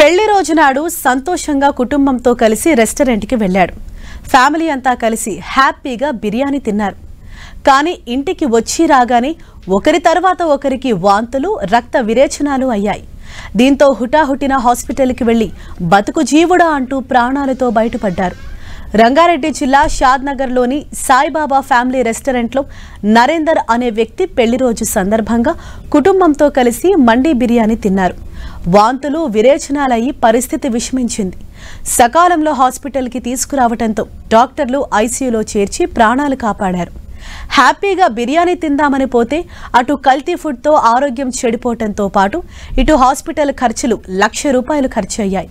పెళ్లి రోజు నాడు సంతోషంగా కుటుంబంతో కలిసి రెస్టారెంట్కి వెళ్ళాడు. ఫ్యామిలీ అంతా కలిసి హ్యాపీగా బిర్యానీ తిన్నారు. కానీ ఇంటికి వచ్చి రాగానే ఒకరి తర్వాత ఒకరికి వాంతులు, రక్త విరేచనాలు అయ్యాయి. దీంతో హుటాహుటిన హాస్పిటల్కి వెళ్లి బతుకు జీవుడా అంటూ ప్రాణాలతో బయటపడ్డారు. రంగారెడ్డి జిల్లా షాద్నగర్లోని సాయిబాబా ఫ్యామిలీ రెస్టారెంట్లో నరేందర్ అనే వ్యక్తి పెళ్లి రోజు సందర్భంగా కుటుంబంతో కలిసి మండీ బిర్యానీ తిన్నారు. వాంతులు, విరేచనాలయ్యి పరిస్థితి విషమించింది. సకాలంలో హాస్పిటల్కి తీసుకురావడంతో డాక్టర్లు ఐసీయూలో చేర్చి ప్రాణాలు కాపాడారు. హ్యాపీగా బిర్యానీ తిందామని పోతే అటు కల్తీ ఫుడ్తో ఆరోగ్యం చెడిపోవడంతో పాటు ఇటు హాస్పిటల్ ఖర్చులు ₹1,00,000 ఖర్చయ్యాయి.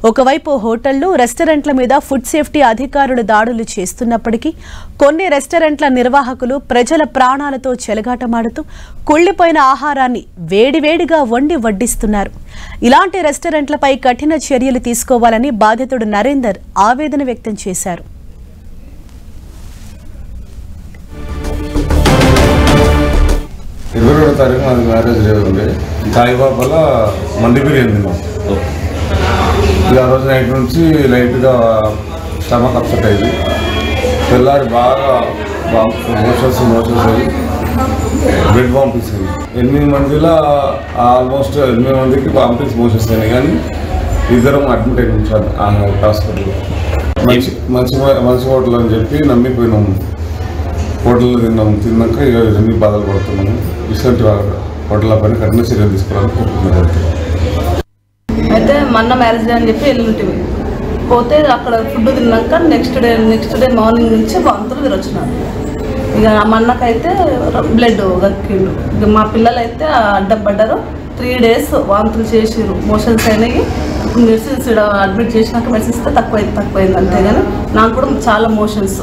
ఒకవైపు హోటళ్లు, రెస్టారెంట్ల మీద ఫుడ్ సేఫ్టీ అధికారులు దాడులు చేస్తున్నప్పటికీ కొన్ని రెస్టారెంట్ల నిర్వాహకులు ప్రజల ప్రాణాలతో చెలగాటమాడుతూ కుళ్లిపోయిన ఆహారాన్ని వేడివేడిగా వండి వడ్డిస్తున్నారు. ఇలాంటి రెస్టారెంట్లపై కఠిన చర్యలు తీసుకోవాలని బాధితుడు నరేందర్ ఆవేదన వ్యక్తం చేశారు. మ్యారేజ్ డే ఉండే సాయిబాబాలో మండి బిర్యానీ తిన్నాం. ఆ రోజు నైట్ నుంచి లైట్గా స్టమక్ అప్సెట్ అయింది. తెల్లారి బాగా మోషన్స్ అయ్యి బ్లడ్ పంపిస్తుంది. 8 మందిలో ఆల్మోస్ట్ 8 మందికి పంపించి మోషన్స్ అయినాయి. కానీ ఇద్దరం అడ్మిట్ అయినాం హాస్పిటల్లో. మంచి హోటల్ అని చెప్పి నమ్మిపోయినాము. హోటల్లో తిన్నాక ఎన్ని బాధలు పడుతున్నాము. ఇటువంటి హోటల్ పైన కఠిన చర్యలు తీసుకోవడానికి కోరుకుంటున్నారు. అయితే మొన్న మ్యారేజ్ డే అని చెప్పి వెళ్ళుంటివి. పోతే అక్కడ ఫుడ్ తిన్నాక నెక్స్ట్ డే మార్నింగ్ నుంచి వాంతులు విరొచ్చినారు. ఇక మా అన్నకైతే బ్లడ్ గక్కిండు. ఇక మా పిల్లలు అయితే అడ్డం పడ్డారు. 3 days వాంతులు చేసిరు, మోషన్స్ అయినాయి. మెడిసిన్స్ అడ్మిట్ చేసినాక మెడిసిన్స్ తక్కువైంది అంతే. కానీ నాకు కూడా చాలా మోషన్స్